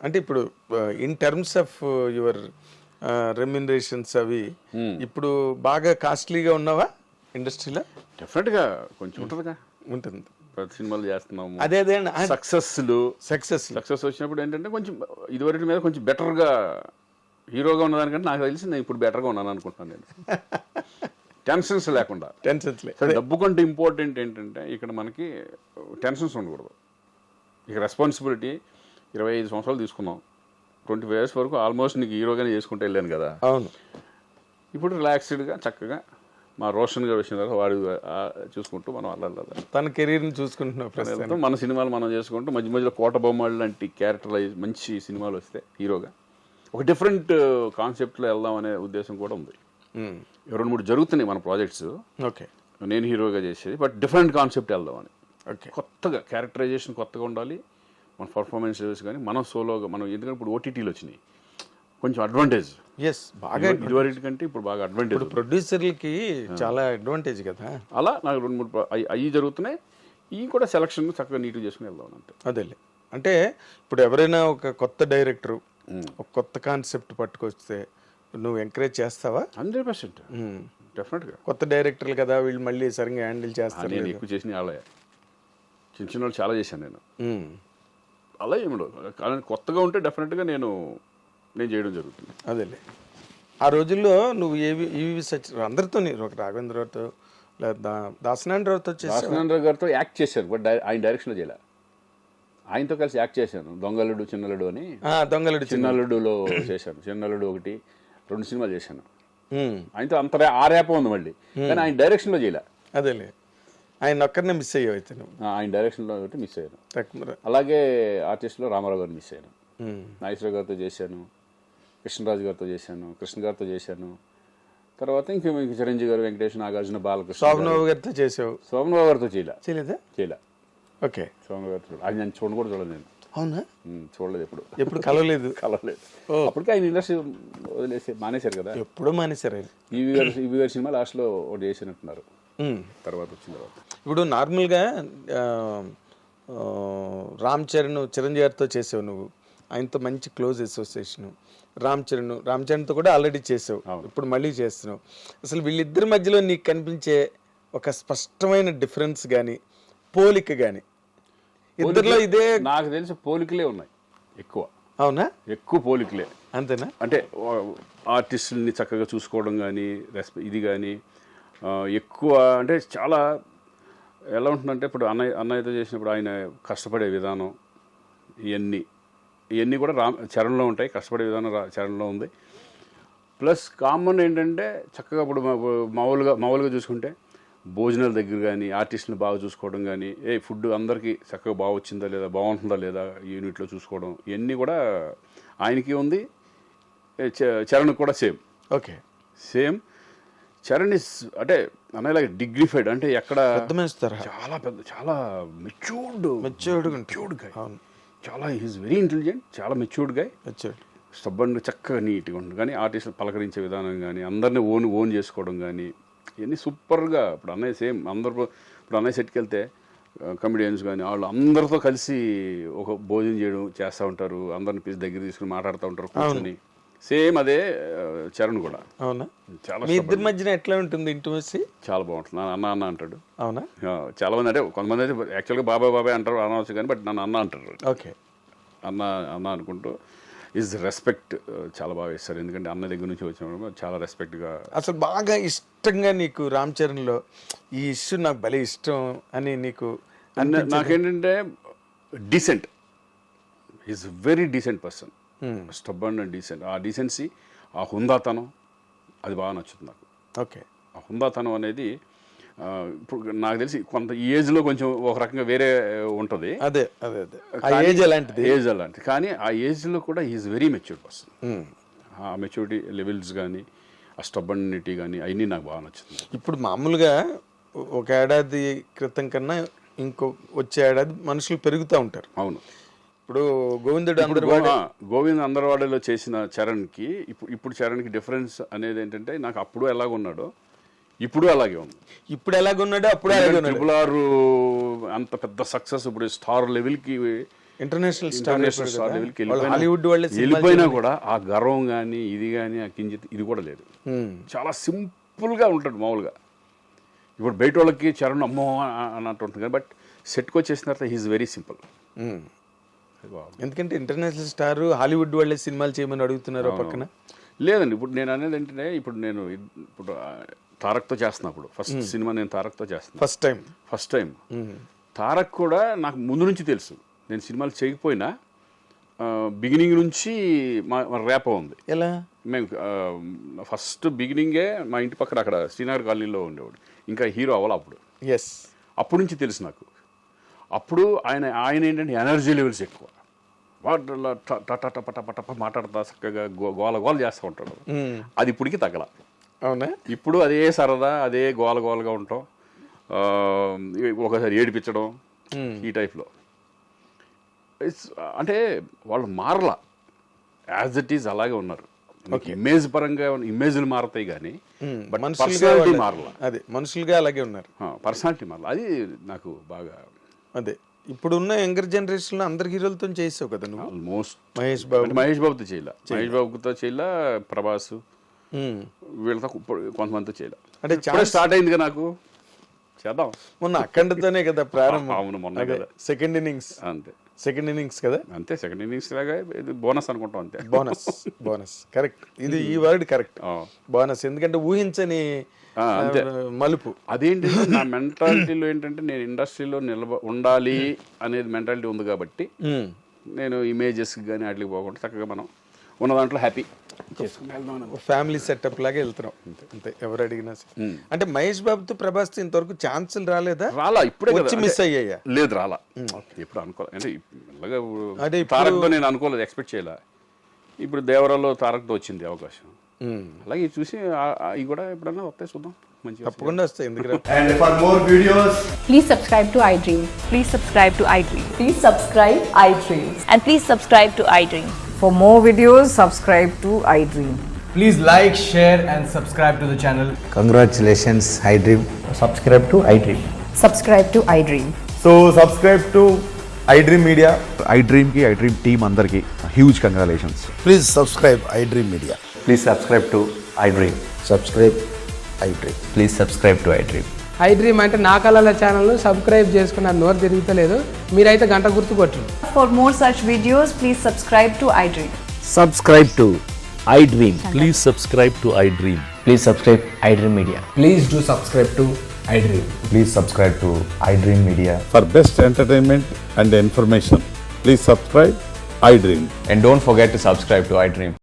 అంటే ఇప్పుడు in terms of your remunerations అవి ఇప్పుడు బాగా కాస్ట్లీగా ఉన్నావా ఇండస్ట్రీలో? డెఫినెట్గా కొంచెం ఉంటుందిగా, ఉంటుంది. ప్రతి సినిమాలు చేస్తున్నాము. అదే సక్సెస్ వచ్చినప్పుడు ఏంటంటే కొంచెం ఇదివరకు మీద కొంచెం బెటర్గా హీరోగా ఉన్నదానికంటే నాకు తెలిసి నేను ఇప్పుడు బెటర్గా ఉన్నాను అనుకుంటున్నాను నేను. టెన్షన్స్ లేకుండా. డబ్బు కంటే ఇంపార్టెంట్ ఏంటంటే ఇక్కడ మనకి టెన్షన్స్ ఉండకూడదు. ఇక రెస్పాన్సిబిలిటీ 25 సంవత్సరాలు తీసుకున్నాం, 25 years వరకు ఆల్మోస్ట్ నీకు హీరోగానే చేసుకుంటూ వెళ్ళాను కదా. అవును. ఇప్పుడు రిలాక్స్డ్గా చక్కగా మా రోషన్ గారు వచ్చిన తర్వాత వాడు చూసుకుంటూ మనం అలా తన కెరీర్ని చూసుకుంటున్నాం. మన సినిమాలు మనం చేసుకుంటూ మధ్య మధ్యలో కోట బొమ్మలు లాంటి క్యారెక్టరైజ్ మంచి సినిమాలు వస్తే హీరోగా ఒక డిఫరెంట్ కాన్సెప్ట్లో వెళ్దాం అనే ఉద్దేశం కూడా ఉంది. 2-3 జరుగుతున్నాయి మన ప్రాజెక్ట్స్. ఓకే, నేను హీరోగా చేసేది, బట్ డిఫరెంట్ కాన్సెప్ట్ వెళ్దామని. ఓకే, కొత్తగా క్యారెక్టరైజేషన్ కొత్తగా ఉండాలి, మన పర్ఫార్మెన్స్ కానీ మనం సోలోగా మనం, ఎందుకంటే ఇప్పుడు ఓటీటీలు వచ్చినాయి కొంచెం అడ్వాంటేజ్. బాగా ఇదివరకు కంటే ఇప్పుడు బాగా అడ్వాంటేజ్. ఇప్పుడు ప్రొడ్యూసర్లకి చాలా అడ్వాంటేజ్ కదా. అలా నాకు 2-3 అవి జరుగుతున్నాయి. ఇవి కూడా సెలక్షన్ చక్కగా నీట్గా చేసుకుని వెళ్దాం అంతే. అదేలే. అంటే ఇప్పుడు ఎవరైనా ఒక కొత్త డైరెక్టరు ఒక కొత్త కాన్సెప్ట్ పట్టుకొస్తే నువ్వు ఎంకరేజ్ చేస్తావా? 100% డెఫినెట్గా. కొత్త డైరెక్టర్లు కదా, వీళ్ళు మళ్ళీ సరిగ్గా హ్యాండిల్ చేస్తారు. నేను ఎక్కువ చేసిన వాళ్ళే, చిన్న వాళ్ళు చాలా చేశాను నేను. అలా ఏమిడవు, కానీ కొత్తగా ఉంటే డెఫినెట్గా నేను చేయడం జరుగుతుంది. అదేలే. ఆ రోజుల్లో నువ్వు అందరితో ఒక రాఘవేంద్రరావుతో లేదా దాసనారాయణరావుతో దాసనారాయణరావు గారితో యాక్ట్ చేశాను, బట్ ఆయన డైరెక్షన్లో చేయలే. ఆయనతో కలిసి యాక్ట్ చేశాను, దొంగలుడు చిన్నలుడు అని. దొంగలుడు చిన్నలుడులో చేశాను, చిన్నలుడు 1-2 సినిమాలు చేశాను ఆయనతో. అంత ఆరేప ఉంది మళ్ళీ, కానీ ఆయన డైరెక్షన్లో చేయలే. అదేలే, ఆయన ఒక్కరినే మిస్ అయ్యావు అయితే నువ్వు. ఆయన డైరెక్షన్లో ఒకటి మిస్ అయ్యాను. అలాగే ఆర్టిస్ట్లో రామారావు గారిని మిస్ అయ్యాను. నాగేశ్వరరావు గారితో చేశాను, కృష్ణరాజు గారితో చేశాను, కృష్ణ గారితో చేశాను. తర్వాత ఇంక చిరంజీవి గారు, వెంకటేష్, నాగార్జున, బాలకృష్ణ, శోభనబాబు గారితో చేసావు. శోభనబాబు గారితో చేయలే. ఓకే, శోభనబాబు గారితో అది నేను చూడలేదు నేను. అవునా? చూడలేదు, ఎప్పుడు కలవలేదు. అప్పటికే ఆయన ఇండస్ట్రీ వదిలేసి మానేశారు కదా. ఎప్పుడో మానేశారు ఆయన. ఈవి గారి సినిమా లాస్ట్లో ఒకటి చేసినట్టున్నారు, తర్వాత వచ్చిన తర్వాత. ఇప్పుడు నార్మల్గా రామ్ చరణ్, చిరంజీవి గారితో చేసావు నువ్వు, ఆయనతో మంచి క్లోజ్ అసోసియేషన్. రామ్ చరణ్తో కూడా ఆల్రెడీ చేసావు, ఇప్పుడు మళ్ళీ చేస్తున్నావు. అసలు వీళ్ళిద్దరి మధ్యలో నీకు కనిపించే ఒక స్పష్టమైన డిఫరెన్స్ కానీ పోలిక కానీ? ఇద్దరిలో ఇదే నాకు తెలిసి పోలికలే ఉన్నాయి ఎక్కువ. అవునా? ఎక్కువ పోలికలే. అంతేనా? అంటే ఆర్టిస్టుల్ని చక్కగా చూసుకోవడం కానీ, ఇది కానీ ఎక్కువ. అంటే చాలా ఎలా ఉంటుందంటే, ఇప్పుడు అన్నయ్యతో చేసినప్పుడు ఆయన కష్టపడే విధానం, ఇవన్నీ కూడా చరణ్లో ఉంటాయి. కష్టపడే విధానం చరణ్లో ఉంది. ప్లస్ కామన్ ఏంటంటే చక్కగా ఇప్పుడు మామూలుగా చూసుకుంటే భోజనాల దగ్గర కానీ, ఆర్టిస్టులను బాగా చూసుకోవడం కానీ, ఫుడ్ అందరికీ చక్కగా బాగా వచ్చిందా లేదా, బాగుంటుందా లేదా యూనిట్లో చూసుకోవడం, ఇవన్నీ కూడా ఆయనకి ఉంది. చరణ్ కూడా same. Okay, same. Charan is అంటే అనేలాగా డిగ్నిఫైడ్, అంటే ఎక్కడ చాలా పెద్ద, చాలా మెచ్యూర్డ్ గాయ్. చాలా హీస్ వెరీ ఇంటెలిజెంట్, చాలా మెచ్యూర్డ్ గాయ్. స్టబ్బన్ చక్కగా నీట్గా ఉంటుంది. కానీ ఆర్టిస్టులు పలకరించే విధానం కానీ, అందరినీ ఓన్ చేసుకోవడం కానీ, ఇవన్నీ సూపర్గా. ఇప్పుడు అన్నయ్య సేమ్. ఇప్పుడు అన్నయ్య సెట్కి వెళ్తే కమెడియన్స్ కానీ వాళ్ళు అందరితో కలిసి ఒక భోజనం చేస్తూ ఉంటారు, అందరిని పిలిచి దగ్గర తీసుకుని మాట్లాడుతూ ఉంటారు కూర్చొని. సేమ్ అదే చరణ్ కూడా. అవునా? చాలా మీ ఇద్దరి మధ్యన ఎట్లా ఉంటుంది ఇంటిమసీ? చాలా బాగుంటుంది. అన్న అంటాడు. అవునా? చాలా మంది, అంటే కొంతమంది అయితే యాక్చువల్గా బాబాయ్ అంటారు, అనవచ్చు కానీ, బట్ నన్ను అన్న అంటారు. ఓకే, అన్న అనుకుంటూ ఈజ్ రెస్పెక్ట్ చాలా బాగా ఇస్తారు. ఎందుకంటే అన్న దగ్గర నుంచి వచ్చినప్పుడు చాలా రెస్పెక్ట్గా. అసలు బాగా ఇష్టంగా నీకు రామ్ చరణ్లో ఈ ఇష్యూ నాకు భలే ఇష్టం అని నీకు? నాకేంటంటే decent, is very decent person. Stubborn and decent. ఆ డీసెన్సీ, ఆ హుందాతనం, అది బాగా నచ్చుతుంది నాకు. ఓకే, ఆ హుందాతనం అనేది ఇప్పుడు నాకు తెలిసి కొంత ఏజ్లో కొంచెం ఒక రకంగా వేరే ఉంటుంది. అదే ఏజ్ అలాంటిది. కానీ ఆ ఏజ్లో కూడా ఈజ్ వెరీ మెచ్యూర్డ్ పర్సన్. ఆ మెచ్యూరిటీ లెవెల్స్ కానీ, ఆ స్టబ్బనిటీ కానీ, అవన్నీ నాకు బాగా నచ్చుతుంది. ఇప్పుడు మామూలుగా ఒక ఏడాది క్రితం కన్నా వచ్చే ఏడాది మనుషులు పెరుగుతూ ఉంటారు. అవును. ఇప్పుడు గోవింద్ అందరవాడలో చేసిన చరణ్కి ఇప్పుడు చరణ్కి డిఫరెన్స్ అనేది ఏంటంటే, నాకు అప్పుడు ఎలాగున్నాడో ఇప్పుడు అలాగే ఉంది. ఇప్పుడు ఎలాగున్నాడో అప్పుడు అలాగే ఉన్నాడు. ట్రిపుల్ ఆర్ అంత పెద్ద సక్సెస్, ఇప్పుడు స్టార్ లెవెల్కి ఇంటర్నేషనల్ స్టార్ ఇంటర్నేషనల్ స్టార్ లెవెల్కి హాలీవుడ్ వాళ్ళే వెళ్ళిపోయినా కూడా ఆ గర్వం కానీ ఇది కానీ ఆ కించిత్ ఇది కూడా లేదు. చాలా సింపుల్గా ఉంటాడు మామూలుగా. ఇప్పుడు బయట వాళ్ళకి చరణ్ అమ్మో అన్నట్టు ఉంటుంది కానీ బట్ సెట్కి వచ్చేసిన తర్వాత హీఈస్ వెరీ సింపుల్. ఎందుకంటే ఇంటర్నేషనల్ స్టార్ హాలీవుడ్ వాళ్ళే సినిమాలు చేయమని అడుగుతున్నారు పక్కన. లేదండి, ఇప్పుడు నేను అనేది ఏంటంటే ఇప్పుడు తారక్తో చేస్తున్నప్పుడు ఫస్ట్ సినిమా నేను తారక్తో చేస్తాను ఫస్ట్ టైం. తారక్ కూడా నాకు ముందు నుంచి తెలుసు, నేను సినిమాలు చేయకపోయినా బిగినింగ్ నుంచి మా ర్యాప్ ఉంది. ఎలా? మేము ఫస్ట్ బిగినింగే మా ఇంటి పక్కన అక్కడ శ్రీనగర్ కాలనీలో ఉండేవాడు, ఇంకా హీరో అవ్వాలి అప్పుడు. అప్పటి నుంచి తెలుసు నాకు. అప్పుడు ఆయన ఏంటంటే ఎనర్జీ లెవెల్స్ ఎక్కువ, టప మాట్లాడతా చక్కగా గోల చేస్తూ ఉంటాడు. అది ఇప్పటికి తగ్గల. అవునా? ఇప్పుడు అదే సరదా, అదే గోలగా ఉంటాం, ఒకసారి ఏడిపించడం ఈ టైప్లో. అంటే వాళ్ళు మారలా, యాజ్ ఇట్ ఈజ్ అలాగే ఉన్నారు. ఇమేజ్ పరంగా ఇమేజ్లు మారుతాయి కానీ పర్సనాలిటీ మారలా. అదే మనుషులుగా అలాగే ఉన్నారు, పర్సనాలిటీ మారలా. అది నాకు బాగా. అదే ఇప్పుడున్న యంగర్ జనరేషన్ లో అందరు హీరోలతో చేసావు కదా నువ్వు. ఆల్మోస్ట్ మహేష్ బాబుతో చేయలే, ప్రభాస్ వీళ్ళతో కొంతమందితో చేయలే. అంటే చాలా స్టార్ట్ అయిందిగా నాకు, చేద్దాం. మొన్న అఖండతోనే కదా ప్రారంభం. అవును, మొన్న కదా సెకండ్ ఇన్నింగ్స్. అంతే, సెకండ్ ఇన్నింగ్స్ కదా. అంతే, సెకండ్ ఇన్నింగ్స్ లాగా బోనస్ అనుకుంటాం. అంతే, బోనస్ కరెక్ట్. ఇది ఈ వర్డ్ కరెక్ట్, బోనస్. ఎందుకంటే ఊహించని మలుపు. అదేంటి నా మెంటాలిటీలో ఏంటంటే నేను ఇండస్ట్రీలో ఉండాలి అనేది మెంటాలిటీ ఉంది కాబట్టి నేను ఇమేజెస్ కానీ వాటికి పోకుండా చక్కగా మనం ఉన్న దాంట్లో హ్యాపీ ఫ్యామిలీ సెటప్ లాగా వెళ్తున్నాం అంతే, ఎవరు అడిగినా. అంటే మహేష్ బాబుతో ప్రభాస్తో ఇంతవరకు ఛాన్సులు రాలేదా? ఇప్పుడే వచ్చి మిస్ అయ్యాయా? లేదు, రాలా. ఎప్పుడు అనుకోలేదు, అంటే తారక్తో నేను అనుకోలేదు, ఎక్స్పెక్ట్ చేయలే. ఇప్పుడు దేవరాలో తారక్తో వచ్చింది అవకాశం. అలాగే చూసి ఇవి కూడా ఎప్పుడన్నా వస్తాయి, చూద్దాం. మంచిగా తప్పకుండా వస్తాయి. ఎందుకంటే And for more videos, please subscribe to iDream. Please subscribe to iDream. Please subscribe iDream. And please subscribe to iDream. For more videos, subscribe to iDream. please like, share and subscribe to the channel. Congratulations, iDream. Subscribe to iDream. Subscribe to iDream. So subscribe to iDream Media. iDream ki iDream team andarki huge congratulations. Please subscribe iDream Media. Please subscribe to iDream. Subscribe iDream. Please subscribe to iDream. iDream అంటే నా కళల channel subscribe చేసుకున్న నోరు తిరుగుతలేదు, మీరైతే గంట గుర్తు కొట్టండి. For more such videos, please subscribe to iDream. Subscribe to iDream. Please subscribe to iDream. Please subscribe iDream Media. Please do subscribe to iDream. Please subscribe to iDream Media. For best entertainment and information, please subscribe iDream. And don't forget to subscribe to iDream.